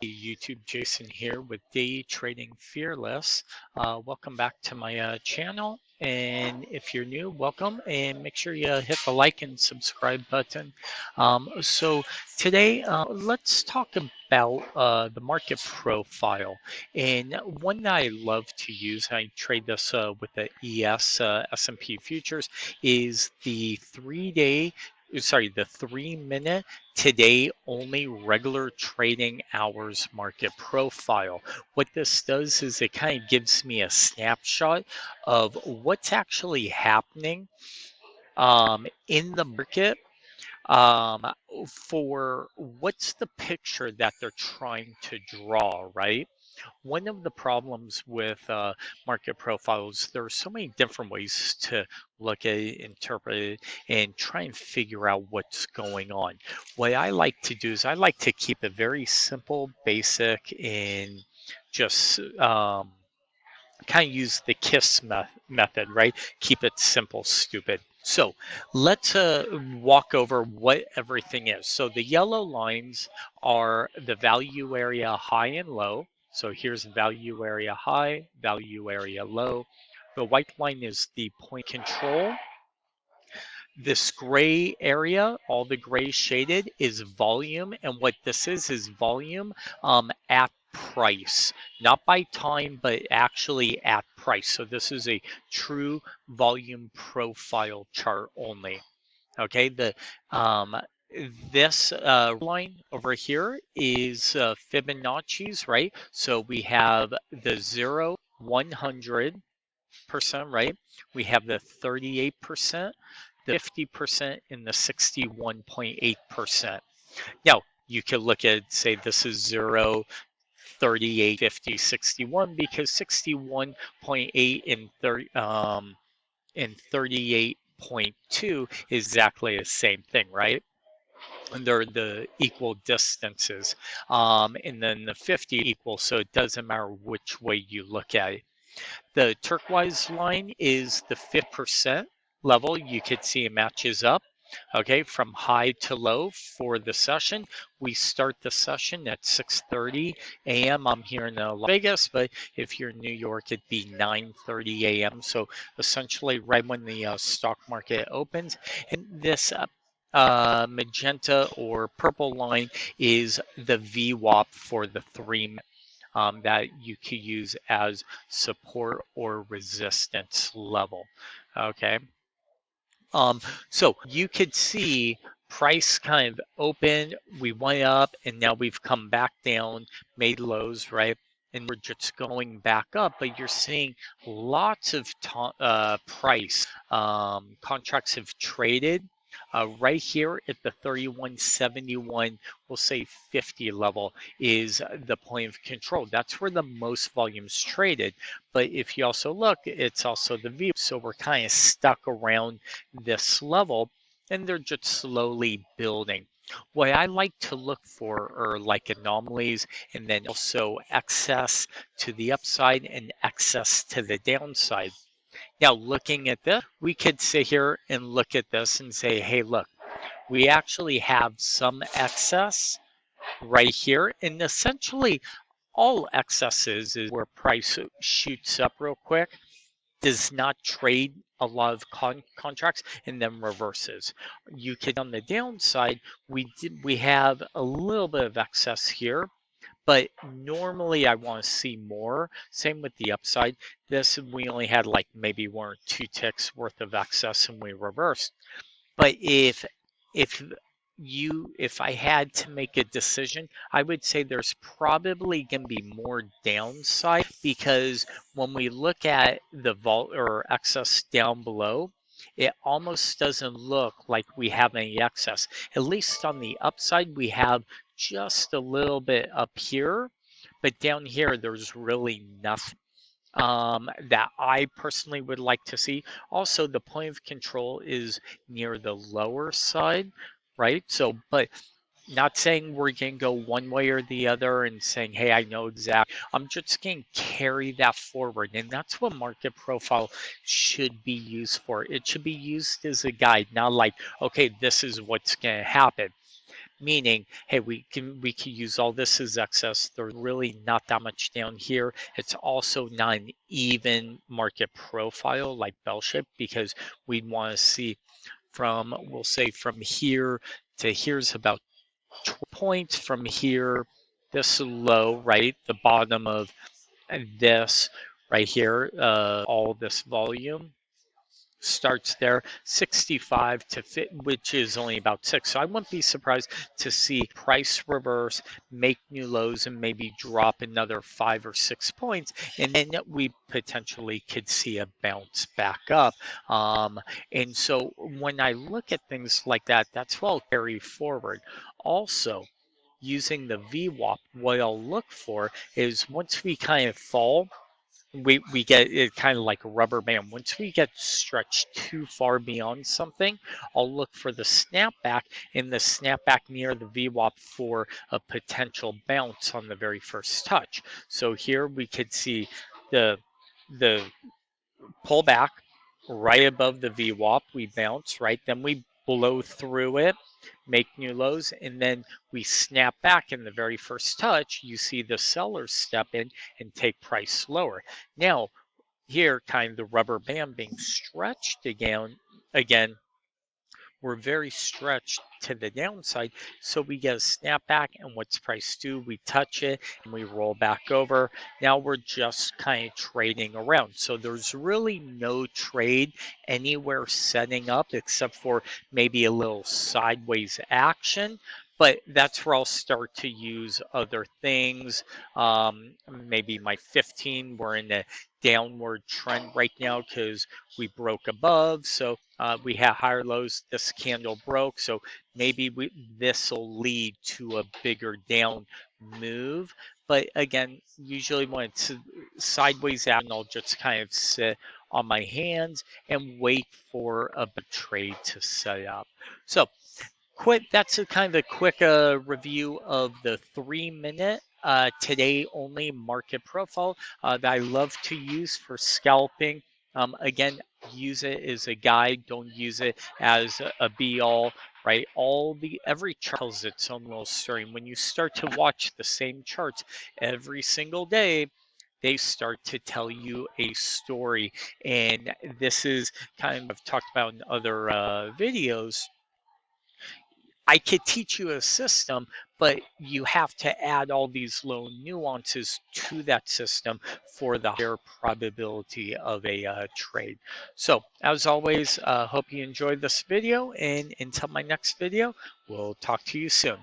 YouTube, Jason here with Day Trading Fearless. Welcome back to my channel. And if you're new, welcome, and make sure you hit the like and subscribe button. So today, let's talk about the market profile. And one that I love to use, I trade this with the S&P futures, is the 3-minute today only regular trading hours market profile. What this does is it kind of gives me a snapshot of what's actually happening in the market, um, for what's the picture that they're trying to draw, right? One of the problems with market profiles, there are so many different ways to look at it, interpret it, and try and figure out what's going on. What I like to do is I like to keep it very simple, basic, and just kind of use the KISS method, right? Keep it simple, stupid. So let's walk over what everything is. So the yellow lines are the value area high and low. So here's value area high, value area low. The white line is the point control. This gray area, all the gray shaded, is volume. And what this is volume at price, not by time, but actually at price. So this is a true volume profile chart only. Okay, this line over here is Fibonacci's, right? So we have the 0, 100%, right? We have the 38%, the 50%, and the 61.8%. Now, you could look at, say, this is 0, 38, 50, 61, because 61.8 and 38.2 is exactly the same thing, right? And they're the equal distances. And then the 50 equal, so it doesn't matter which way you look at it. The turquoise line is the 50% level. You could see it matches up, okay, from high to low for the session. We start the session at 6:30 a.m. I'm here in Las Vegas, but if you're in New York, it'd be 9:30 a.m. So essentially right when the stock market opens. And this magenta or purple line is the VWAP for the 3-minute. That you could use as support or resistance level. Okay. So you could see price kind of opened, we went up, and now we've come back down, made lows, right? And we're just going back up, but you're seeing lots of price contracts have traded right here at the 3171, we'll say 50 level is the point of control. That's where the most volume's traded. But if you also look, it's also the V. So we're kind of stuck around this level, and they're just slowly building. What I like to look for are like anomalies, and then also excess to the upside and excess to the downside. Now, looking at this, we could sit here and look at this and say, hey, look, we actually have some excess right here. And essentially, all excesses is where price shoots up real quick, does not trade a lot of contracts, and then reverses. You could, on the downside, we have a little bit of excess here, but normally I want to see more. Same with the upside. This, we only had like maybe 1 or 2 ticks worth of excess and we reversed. But if I had to make a decision, I would say there's probably going to be more downside, because when we look at the vol or excess down below, it almost doesn't look like we have any excess. At least on the upside, we have just a little bit up here, but down here, there's really nothing that I personally would like to see. Also, the point of control is near the lower side, right? So, but not saying we're going to go one way or the other and saying, hey, I know exactly. I'm just going to carry that forward. And that's what market profile should be used for. It should be used as a guide, not like, okay, this is what's going to happen. meaning, hey, we can use all this as excess. There's really not that much down here. It's also not an even market profile like bell shape, because we'd want to see from, we'll say from here to here's about 2 points, from here, this low, right, the bottom of this right here, all this volume starts there, 65 to fit, which is only about 6. So I wouldn't be surprised to see price reverse, make new lows, and maybe drop another 5 or 6 points, and then we potentially could see a bounce back up. And so when I look at things like that, that's what I'll carry forward. Also, using the VWAP, what I'll look for is once we kind of fall, we get it kind of like a rubber band. Once we get stretched too far beyond something, I'll look for the snapback, and the snapback near the VWAP for a potential bounce on the very first touch. So here we could see the pullback right above the VWAP. We bounce, right? Then we blow through it, make new lows, and then we snap back in the very first touch. You see the sellers step in and take price lower. Now, here, kind of the rubber band being stretched again, we're very stretched to the downside, so we get a snapback, and what's price do? We touch it and we roll back over. Now we're just kind of trading around. So there's really no trade anywhere setting up except for maybe a little sideways action. But that's where I'll start to use other things. Maybe my 15, we're in a downward trend right now because we broke above. So we had higher lows. This candle broke. So maybe this will lead to a bigger down move. But again, usually when it's sideways out, I'll just kind of sit on my hands and wait for a trade to set up. So that's a kind of a quick review of the 3-minute today only market profile that I love to use for scalping. Again, use it as a guide. Don't use it as a be-all, right? Every chart tells its own little story. And when you start to watch the same charts every single day, they start to tell you a story. And this is kind of I've talked about in other videos. I could teach you a system, but you have to add all these little nuances to that system for the higher probability of a trade. So as always, hope you enjoyed this video, and until my next video, we'll talk to you soon.